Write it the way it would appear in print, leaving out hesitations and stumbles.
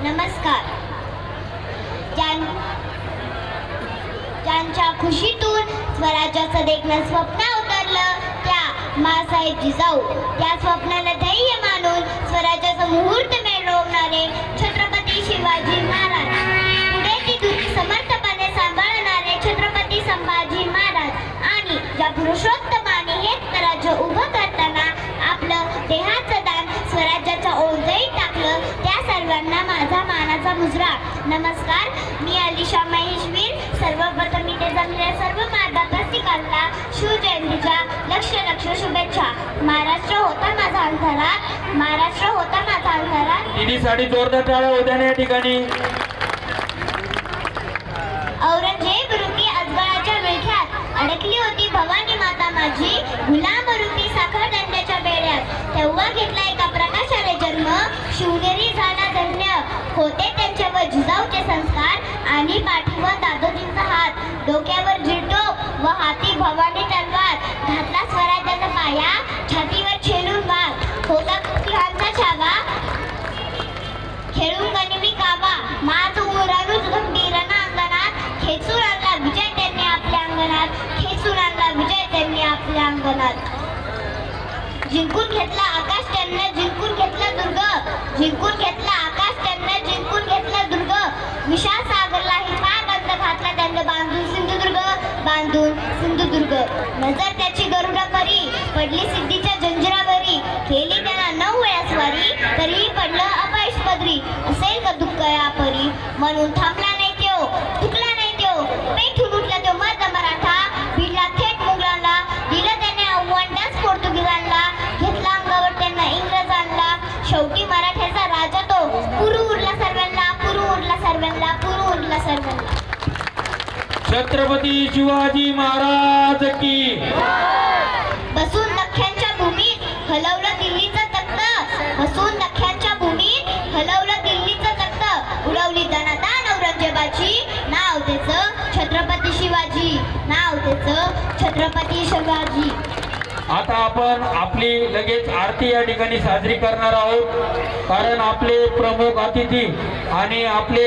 नमस्कार. ज्यांच्या खुशीतून स्वराज्याचं देखणं स्वप्न उतरलं त्या मासाहेब जिजाऊ, त्या स्वप्नाला धैर्य मानून स्वराज्याचं मुहूर्त मिळवणारे छत्रपती शिवाजी महाराज, पुढे ती दुरी समर्थपणे सांभाळणारे छत्रपती संभाजी महाराज आणि ज्या पुरुषोत्तमाने हे स्वराज्य उभं करताना आपलं देहाचं दान स्वराज्याच्या ओझेत टाकलं त्या सर्वांना माझा मानाचा मुजरा. नमस्कार. मी अलिशा महेशवीर. सर्वप्रथम इथे जमलेल्या सर्व मार्गदर्शकांना शिवजयंतीच्या लक्ष लक्ष शुभेच्छा. महाराष्ट्र होता माझा अंतरात, महाराष्ट्र होता माझा अंतरात. तिन्हीसाठी जोरदार टाळ्या होत्या या ठिकाणी. औरंगजेब रूपी अजगराच्या विळख्यात अडकली होती भवानी माता माझी, गुलाम रूपी साखर दंड्याच्या बेड्यात. तेव्हा घेतला एका प्रकाशाने जन्म, शिवनेरी झाला धन्य. होते त्यांच्यावर जिजाऊचे संस्कार आणि पाठीवर दादोजींचा हात. डोक्यावर झिरटोप व हाती भवानी तलवार. घातला स्वराज्याचा पाया, छातीवर छेलून वाघ. होता सिंहाचा छावा, खेळून गनिमी कावा. माझ उरानूच गंभीरना अंगणात, खेचून आणला विजय त्यांनी आपल्या अंगणात. खेचून आणला विजय त्यांनी आपल्या अंगणात. जिंकून घेतला आकाश त्यांना, जिंकून घेतला दुर्ग. जिंकून घेतला आकाश त्यांना, जिंकून घेतला दुर्ग. विशाल सागरला हिरवा गंध घातला त्यांना, बांधून सिंधुदुर्ग, बांधून सिंधुदुर्ग. नजर त्याची गरुडा परी, पडली सिद्धीच्या जंजिरावरी. केली त्यांना 9 वेळा स्वारी, तरीही पडलं अपयश पदरी. असेल का दुःख या परी, म्हणून थांबला नाही त्यो, थुकला नाही त्यो. पेठून उठला त्यो मर्द मराठा, भिडला थेट मुघलांना. दिलं त्याने आव्हान डाच पोर्तुगीजांना, घेतला अंगावर त्यांना इंग्रजांना. शेवटी मराठ्याचा राजा तो, पुरू उरला सर्वांना, पुरू उरला सर्वांना, पुरू उरला सर्वांना. छत्रपती शिवाजी महाराज की. बसून लख्यांच्या भूमीत हलवलं दिल्लीचं तख्त, बसून लख्यांच्या भूमीत हलवलं दिल्लीचं तख्त. उडवली दनादान औरंगजेबाची, नाव त्याचं छत्रपती शिवाजी, नाव त्याचं छत्रपती शिवाजी. आता आपण आपली लगेच आरती या ठिकाणी साजरी करणार आहोत, कारण आपले प्रमुख अतिथी आणि आपले